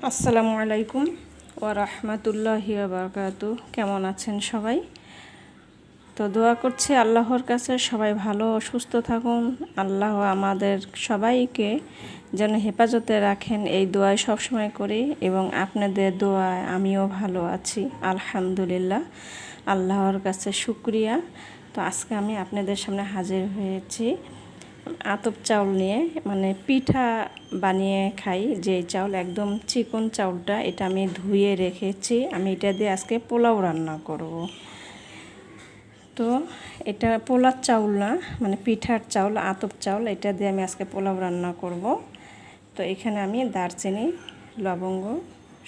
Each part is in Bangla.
আসসালামু আলাইকুম ওয়া রাহমাতুল্লাহি ওয়া বারাকাতুহু। কেমন আছেন সবাই? তো দোয়া করছি আল্লাহর কাছে সবাই ভালো ও সুস্থ থাকুন। আল্লাহ আমাদের সবাইকে যেন হেফাজতে রাখেন, এই দোয়াই সবসময় করি এবং আপনাদের দোয়ায় আমিও ভালো আছি আলহামদুলিল্লাহ। আল্লাহর কাছে শুকরিয়া। তো আজকে আমি আপনাদের সামনে হাজির হয়েছি আতপ চাউল নিয়ে, মানে পিঠা বানিয়ে খাই যে চাউল, একদম চিকন চাউলটা, এটা আমি ধুয়ে রেখেছি। আমি এটা দিয়ে আজকে পোলাও রান্না করব। তো এটা পোলার চাউল না, মানে পিঠার চাউল, আতপ চাউল, এটা দিয়ে আমি আজকে পোলাও রান্না করব। তো এখানে আমি দারচিনি, লবঙ্গ,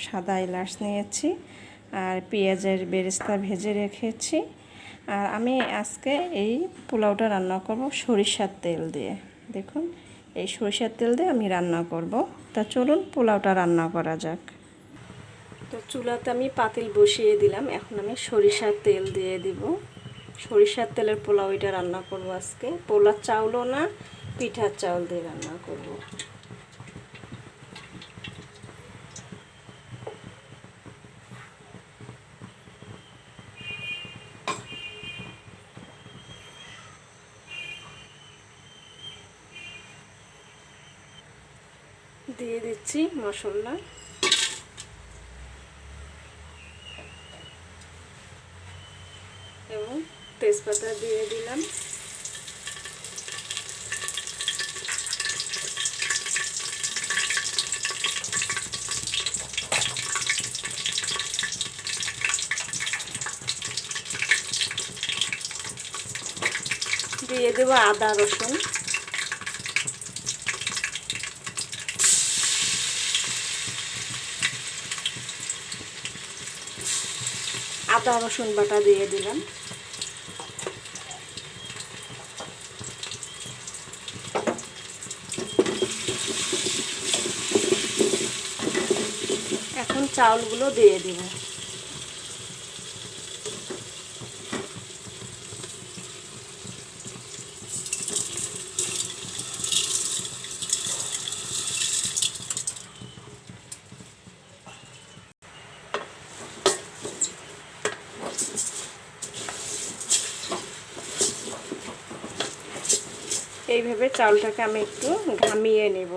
সাদা এলাচ নিয়েছি আর পেঁয়াজের বেরেস্তা ভেজে রেখেছি। আর আমি আজকে এই পোলাওটা রান্না করব সরিষার তেল দিয়ে। দেখুন, এই সরিষার তেল দিয়ে আমি রান্না করব। তা চলুন পোলাওটা রান্না করা যাক। তো চুলাতে আমি পাতিল বসিয়ে দিলাম, এখন আমি সরিষার তেল দিয়ে দিব। সরিষার তেলের পোলাও এটা রান্না করব আজকে। পোলার চাউলও না, পিঠার চাউল দিয়ে রান্না করব। দিয়ে দিচ্ছি মশলা, এবং তেজপাতা দিয়ে দিলাম। দিয়ে দেবো আদা রসুন, আদা রসুন বাটা দিয়ে দিলাম। এখন চাউলগুলো দিয়ে দেব। এইভাবে চাউলটাকে আমি একটু ঘামিয়ে নেব।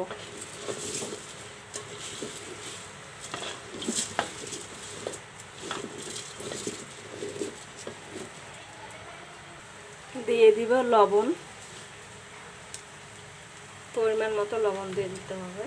দিয়ে দিব লবণ, পরিমাণ মতো লবণ দিয়ে দিতে হবে।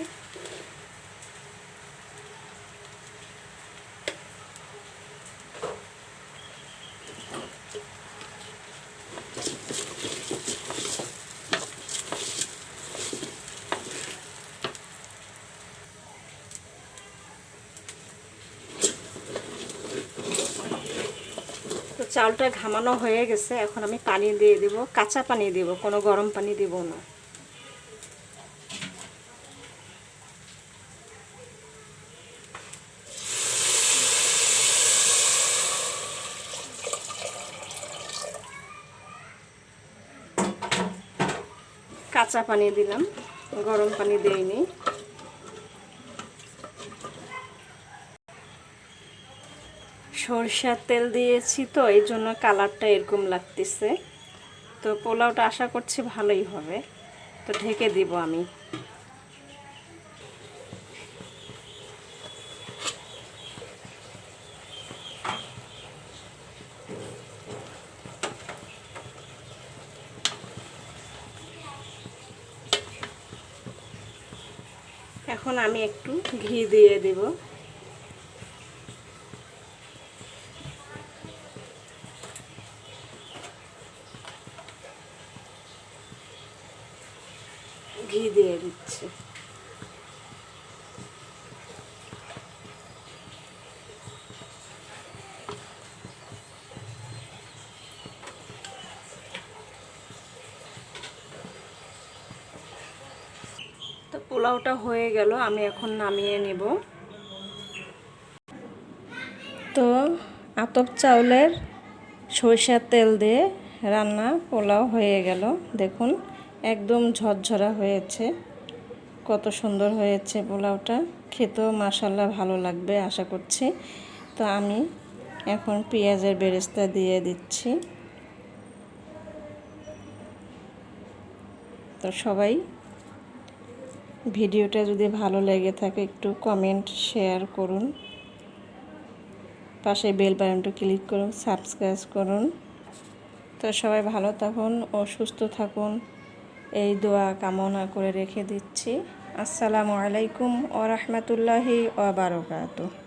তো চাউলটা ঘামানো হয়ে গেছে, এখন আমি পানি দিয়ে দেব। কাঁচা পানি দেব, কোনো গরম পানি দেব না। কাঁচা পানি দিলাম, গরম পানি দেইনি। সরষের তেল দিয়েছি তো এই জন্য কালারটা এরকম লাগতেছে। তো পোলাওটা আশা করছি ভালোই হবে। তো ঢেকে দিব আমি। এখন আমি একটু ঘি দিয়ে দেব। ঘি দিয়ে দিচ্ছি। তো পোলাওটা হয়ে গেল, আমি এখন নামিয়ে নেব। তো আতপ চাউলের সরিষার তেল দিয়ে রান্না পোলাও হয়ে গেল। দেখুন একদম ঝরঝরা হয়েছে। কত সুন্দর হয়েছে পোলাওটা, খেতেও মাশাআল্লাহ ভালো লাগবে আশা করছি। তো আমি এখন পেঁয়াজের বেরেস্তা দিয়ে দিচ্ছি। তো সবাই ভিডিওটা যদি ভালো লেগে থাকে একটু কমেন্ট শেয়ার করুন, পাশে বেল বাটনটা ক্লিক করুন, সাবস্ক্রাইব করুন। তো সবাই ভালো থাকুন ও সুস্থ থাকুন এই দোয়া কামনা করে রেখে দিচ্ছি। আসসালামু আলাইকুম ওয়া রাহমাতুল্লাহি ওয়া বারাকাতুহু।